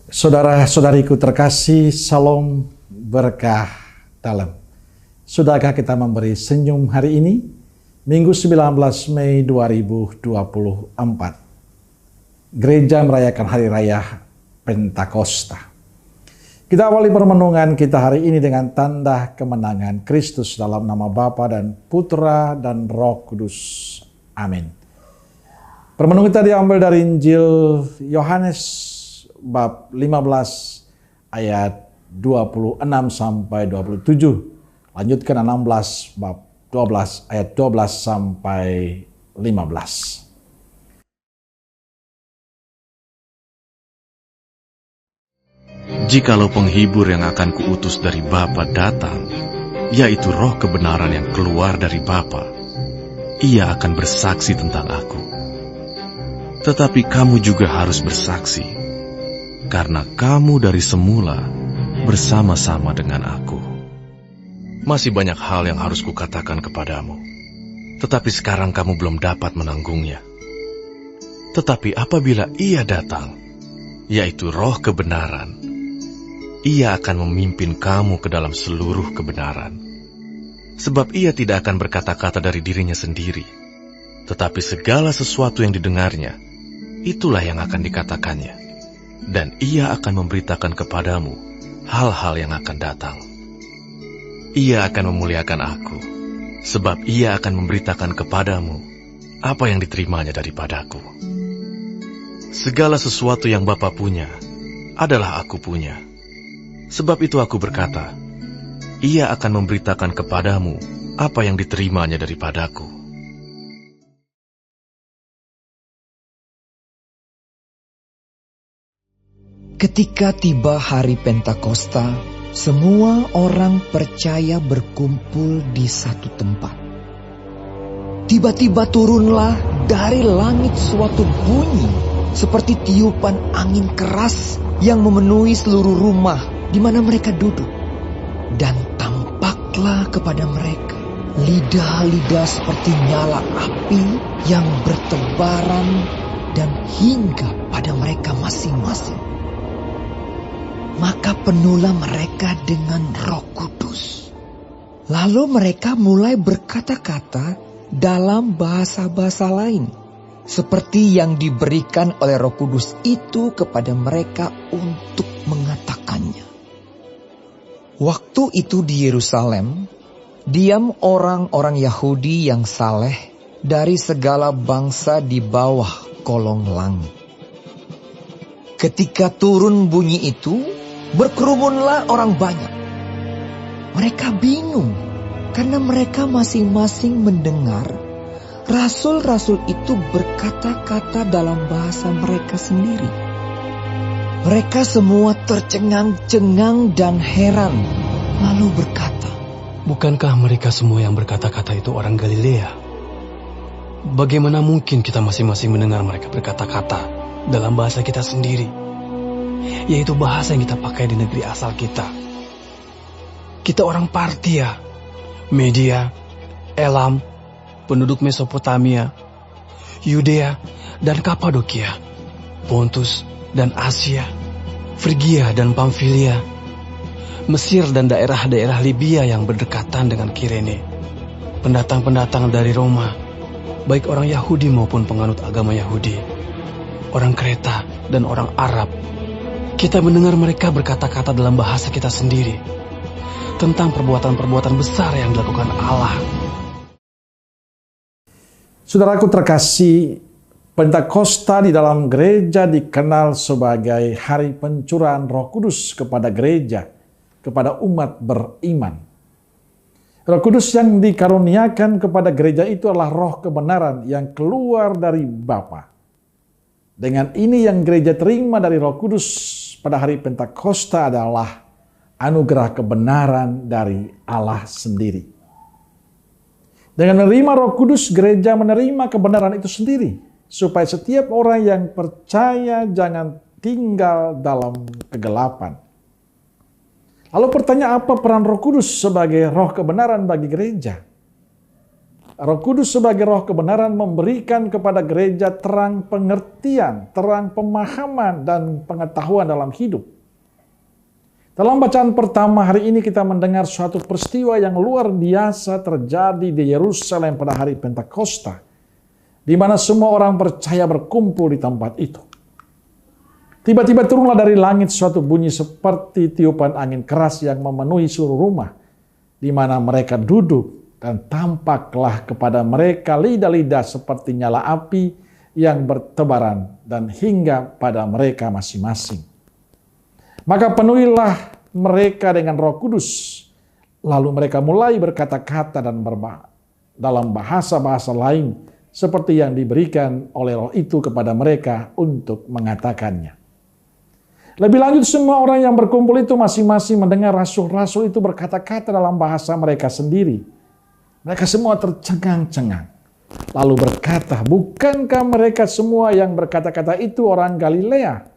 Saudara-saudariku terkasih, salam berkah dalam. Sudahkah kita memberi senyum hari ini? Minggu 19 Mei 2024. Gereja merayakan Hari Raya Pentakosta. Kita awali permenungan kita hari ini dengan tanda kemenangan Kristus dalam nama Bapa dan Putra dan Roh Kudus. Amin. Permenungan kita diambil dari Injil Yohanes bab 15 ayat 26 sampai 27. Lanjutkan 16 bab 12 ayat 12 sampai 15. Jikalau penghibur yang akan kuutus dari Bapa datang, yaitu roh kebenaran yang keluar dari Bapa, ia akan bersaksi tentang aku. Tetapi kamu juga harus bersaksi, karena kamu dari semula bersama-sama dengan aku. Masih banyak hal yang harus kukatakan kepadamu, tetapi sekarang kamu belum dapat menanggungnya. Tetapi apabila ia datang, yaitu roh kebenaran, ia akan memimpin kamu ke dalam seluruh kebenaran. Sebab ia tidak akan berkata-kata dari dirinya sendiri, tetapi segala sesuatu yang didengarnya, itulah yang akan dikatakannya. Dan ia akan memberitakan kepadamu hal-hal yang akan datang. Ia akan memuliakan aku, sebab ia akan memberitakan kepadamu apa yang diterimanya daripadaku. Segala sesuatu yang Bapa punya adalah aku punya. Sebab itu aku berkata, ia akan memberitakan kepadamu apa yang diterimanya daripadaku. Ketika tiba hari Pentakosta, semua orang percaya berkumpul di satu tempat. Tiba-tiba turunlah dari langit suatu bunyi seperti tiupan angin keras yang memenuhi seluruh rumah di mana mereka duduk. Dan tampaklah kepada mereka lidah-lidah seperti nyala api yang bertebaran dan hinggap pada mereka masing-masing. Maka penuhlah mereka dengan Roh Kudus. Lalu mereka mulai berkata-kata dalam bahasa-bahasa lain, seperti yang diberikan oleh Roh Kudus itu kepada mereka untuk mengatakannya. Waktu itu di Yerusalem, diam orang-orang Yahudi yang saleh dari segala bangsa di bawah kolong langit. Ketika turun bunyi itu, berkerumunlah orang banyak. Mereka bingung karena mereka masing-masing mendengar rasul-rasul itu berkata-kata dalam bahasa mereka sendiri. Mereka semua tercengang-cengang dan heran, lalu berkata, "Bukankah mereka semua yang berkata-kata itu orang Galilea? Bagaimana mungkin kita masing-masing mendengar mereka berkata-kata dalam bahasa kita sendiri, yaitu bahasa yang kita pakai di negeri asal kita? Kita orang Partia, Media, Elam, penduduk Mesopotamia, Yudea dan Kapadokia, Pontus dan Asia, Frigia dan Pamfilia, Mesir dan daerah-daerah Libya yang berdekatan dengan Kirene, pendatang-pendatang dari Roma, baik orang Yahudi maupun penganut agama Yahudi, orang Kreta dan orang Arab. Kita mendengar mereka berkata-kata dalam bahasa kita sendiri tentang perbuatan-perbuatan besar yang dilakukan Allah." Saudaraku terkasih, Pentakosta di dalam gereja dikenal sebagai hari pencurahan Roh Kudus kepada gereja, kepada umat beriman. Roh Kudus yang dikaruniakan kepada gereja itu adalah roh kebenaran yang keluar dari Bapa. Dengan ini yang gereja terima dari Roh Kudus pada hari Pentakosta adalah anugerah kebenaran dari Allah sendiri. Dengan menerima Roh Kudus, gereja menerima kebenaran itu sendiri, supaya setiap orang yang percaya jangan tinggal dalam kegelapan. Lalu pertanyaan, apa peran Roh Kudus sebagai roh kebenaran bagi gereja? Roh Kudus sebagai roh kebenaran memberikan kepada gereja terang pengertian, terang pemahaman, dan pengetahuan dalam hidup. Dalam bacaan pertama hari ini kita mendengar suatu peristiwa yang luar biasa terjadi di Yerusalem pada hari Pentakosta, di mana semua orang percaya berkumpul di tempat itu. Tiba-tiba turunlah dari langit suatu bunyi seperti tiupan angin keras yang memenuhi seluruh rumah, di mana mereka duduk, dan tampaklah kepada mereka lidah-lidah seperti nyala api yang bertebaran dan hingga pada mereka masing-masing. Maka penuhilah mereka dengan Roh Kudus. Lalu mereka mulai berkata-kata dan dalam bahasa-bahasa lain seperti yang diberikan oleh Roh itu kepada mereka untuk mengatakannya. Lebih lanjut, semua orang yang berkumpul itu masing-masing mendengar rasul-rasul itu berkata-kata dalam bahasa mereka sendiri. Mereka semua tercengang-cengang. Lalu berkata, bukankah mereka semua yang berkata-kata itu orang Galilea?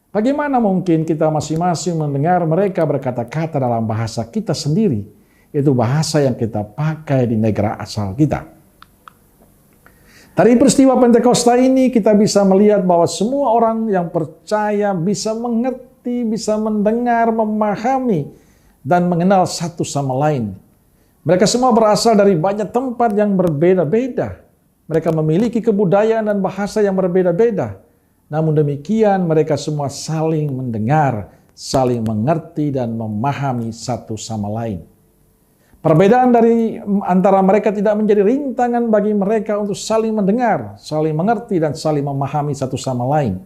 Bagaimana mungkin kita masing-masing mendengar mereka berkata-kata dalam bahasa kita sendiri, yaitu bahasa yang kita pakai di negara asal kita? Dari peristiwa Pentakosta ini kita bisa melihat bahwa semua orang yang percaya bisa mengerti, bisa mendengar, memahami, dan mengenal satu sama lain. Mereka semua berasal dari banyak tempat yang berbeda-beda. Mereka memiliki kebudayaan dan bahasa yang berbeda-beda. Namun demikian mereka semua saling mendengar, saling mengerti dan memahami satu sama lain. Perbedaan dari antara mereka tidak menjadi rintangan bagi mereka untuk saling mendengar, saling mengerti dan saling memahami satu sama lain.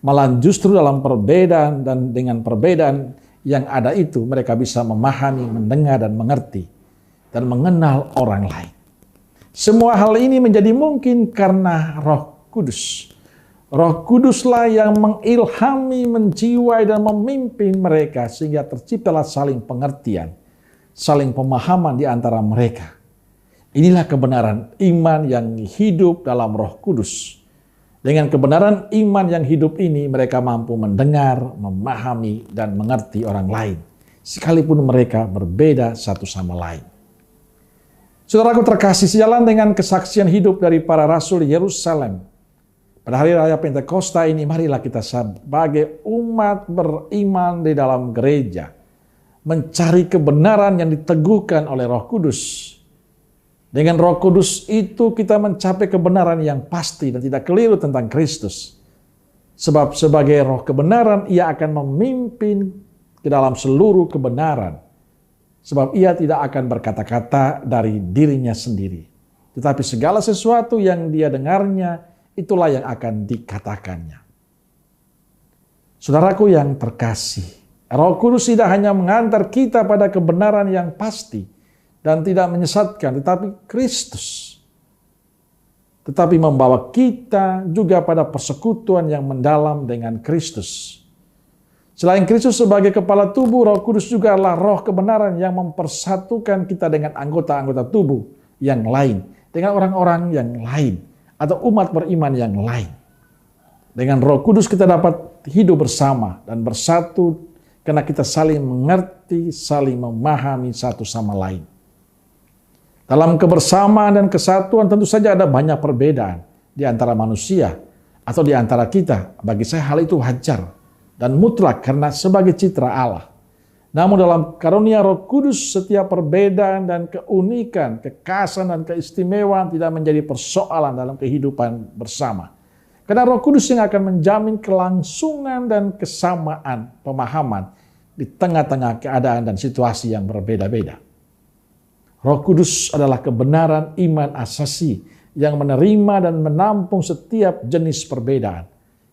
Malah justru dalam perbedaan dan dengan perbedaan yang ada itu mereka bisa memahami, mendengar dan mengerti dan mengenal orang lain. Semua hal ini menjadi mungkin karena Roh Kudus. Roh Kuduslah yang mengilhami, menjiwai, dan memimpin mereka sehingga terciptalah saling pengertian, saling pemahaman di antara mereka. Inilah kebenaran iman yang hidup dalam Roh Kudus. Dengan kebenaran iman yang hidup ini, mereka mampu mendengar, memahami, dan mengerti orang lain, sekalipun mereka berbeda satu sama lain. Saudaraku terkasih, sejalan dengan kesaksian hidup dari para rasul di Yerusalem, pada hari raya Pentakosta ini, marilah kita sebagai umat beriman di dalam gereja mencari kebenaran yang diteguhkan oleh Roh Kudus. Dengan Roh Kudus itu kita mencapai kebenaran yang pasti dan tidak keliru tentang Kristus. Sebab sebagai roh kebenaran, ia akan memimpin ke dalam seluruh kebenaran. Sebab ia tidak akan berkata-kata dari dirinya sendiri. Tetapi segala sesuatu yang dia dengarnya, itulah yang akan dikatakannya. Saudaraku yang terkasih, Roh Kudus tidak hanya mengantar kita pada kebenaran yang pasti dan tidak menyesatkan, tetapi Kristus. Tetapi membawa kita juga pada persekutuan yang mendalam dengan Kristus. Selain Kristus sebagai kepala tubuh, Roh Kudus juga adalah roh kebenaran yang mempersatukan kita dengan anggota-anggota tubuh yang lain, dengan orang-orang yang lain, atau umat beriman yang lain. Dengan Roh Kudus kita dapat hidup bersama dan bersatu karena kita saling mengerti, saling memahami satu sama lain. Dalam kebersamaan dan kesatuan tentu saja ada banyak perbedaan di antara manusia atau di antara kita. Bagi saya hal itu wajar dan mutlak karena sebagai citra Allah. Namun dalam karunia Roh Kudus, setiap perbedaan dan keunikan, kekhasan dan keistimewaan tidak menjadi persoalan dalam kehidupan bersama. Karena Roh Kudus yang akan menjamin kelangsungan dan kesamaan pemahaman di tengah-tengah keadaan dan situasi yang berbeda-beda. Roh Kudus adalah kebenaran iman asasi yang menerima dan menampung setiap jenis perbedaan,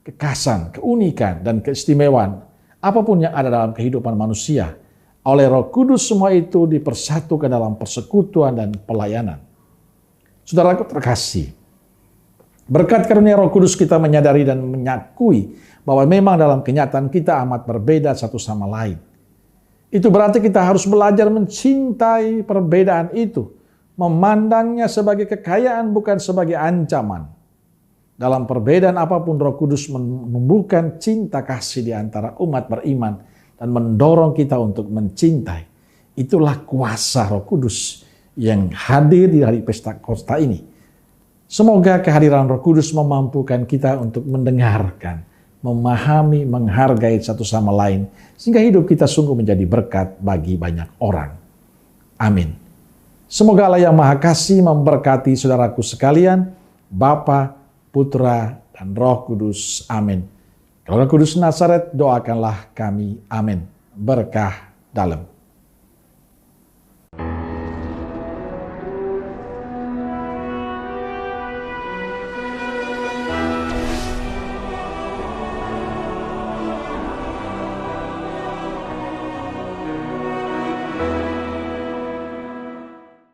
kekhasan, keunikan, dan keistimewaan apapun yang ada dalam kehidupan manusia. Oleh Roh Kudus semua itu dipersatukan dalam persekutuan dan pelayanan. Saudaraku terkasih, berkat karunia Roh Kudus kita menyadari dan menyakui bahwa memang dalam kenyataan kita amat berbeda satu sama lain. Itu berarti kita harus belajar mencintai perbedaan itu, memandangnya sebagai kekayaan bukan sebagai ancaman. Dalam perbedaan apapun, Roh Kudus menumbuhkan cinta kasih di antara umat beriman dan mendorong kita untuk mencintai. Itulah kuasa Roh Kudus yang hadir di hari pesta Kosta ini. Semoga kehadiran Roh Kudus memampukan kita untuk mendengarkan, memahami, menghargai satu sama lain, sehingga hidup kita sungguh menjadi berkat bagi banyak orang. Amin. Semoga Allah yang Maha Kasih memberkati saudaraku sekalian, Bapa, Putra, dan Roh Kudus. Amin. Kalau Roh Kudus Nazaret, doakanlah kami. Amin. Berkah dalam.